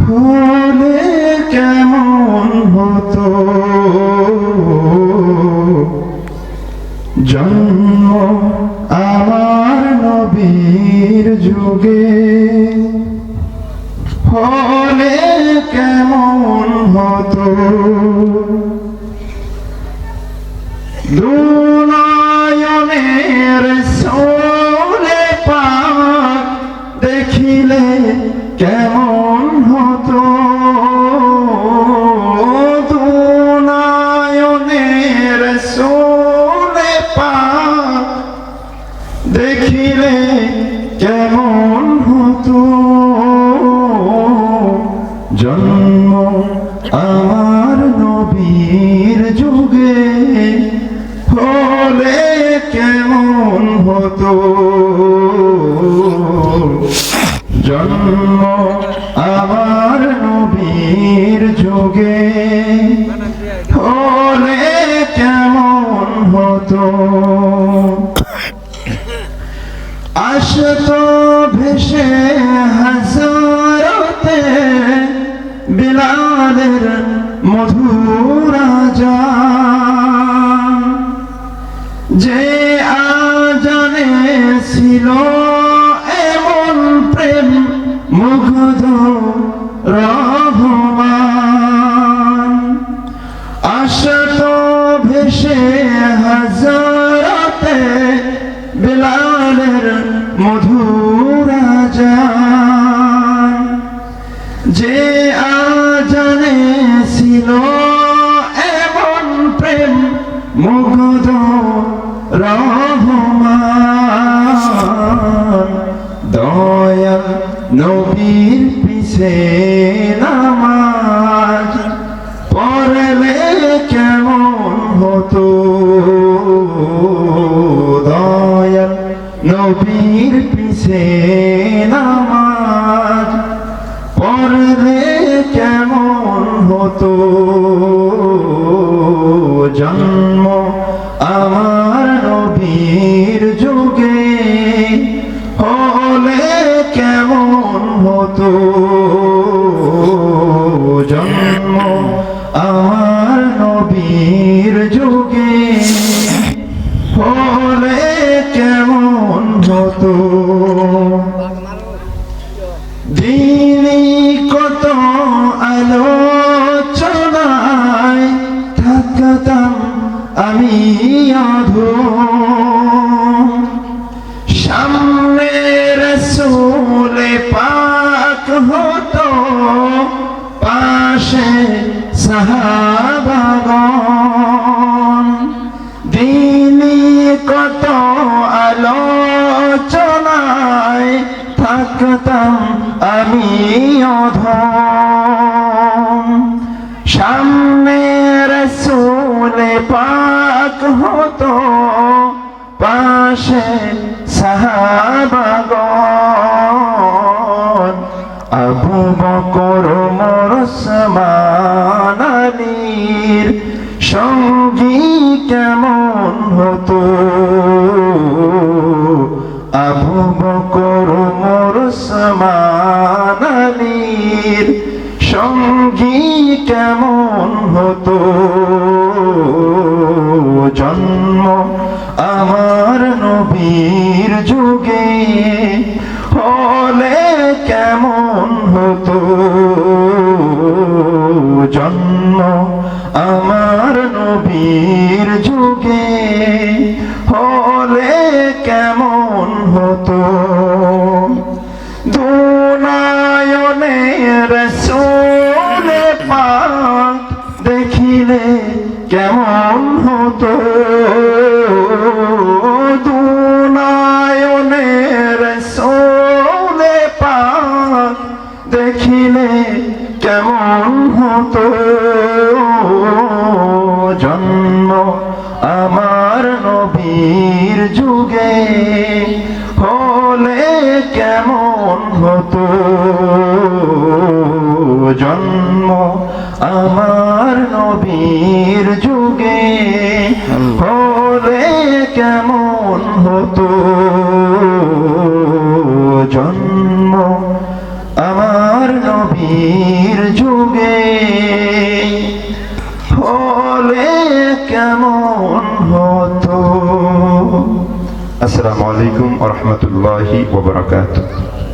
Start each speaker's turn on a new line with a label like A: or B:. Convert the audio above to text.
A: হলে কেমন হতো জন্ম আমার নবীর যুগে, হলে কেমন হতো দুনয়নের সোলে পাক দেখিলে কেমন হতো, দুনয়নের সোলে পাক দেখিলে কেমন হতো জন্ম আমার নবীর যুগে, হলে কেমন হতো জন্ম আমার নবীর যুগে, হলে কেমন হতো আসতো ভেসে হাজারতে বিলালের মধুর আযান, যে আজানে ছিল এমন প্রেম মুগ্ধ রহমান, আসতো ভেসে হাজারতে বিলালের মধুর আযান, যে আজানে ছিল এমন প্রেম মুগ্ধ রহমান, দয়াল নবীর পিছে নামাজ পড়লে কেমন হতো, দয়াল নবীর পিছে নামাজ পড়লে কেমন হতো জন্ম আমার নবীর যুগে, হলে কেমন হতো জন্ম আমার নবীর যুগে, হলে কেমন হতো দিনী কত আলোচনায় থাকতাম আমি অধম, সামনে রাসূল পাক হতো পাশে সাহাবাগণ, দিনী কত আলোচনায় থাকতাম আমি অধম, সামনে রাসূল পাক হতো পাশে সাহাবাগণ, আবু বকর ওমর ওসমান আলীর সঙ্গী কেমন হতো, আবু বকর ওমর ওসমান আলীর সঙ্গী কেমন হতো জন্ম আমার নবীর যুগে, হলে কেমন হতো জন্ম আমার নবীর যুগে, হলে কেমন হতো দুনয়নের রাসূল পাক দেখিলে কেমন হতো, দুনয়নের রাসূল পাক দেখিলে কেমন হতো জন্ম আমার নবীর যুগে, হলে কেমন হতো জন্ম আমার নবীর যুগে, হলে কেমন হতো জন্ম আমার নবীর নবীর যুগে হলে কেমন হতো। আসসালামু আলাইকুম ওয়া রাহমাতুল্লাহি ওয়া বারাকাতুহু।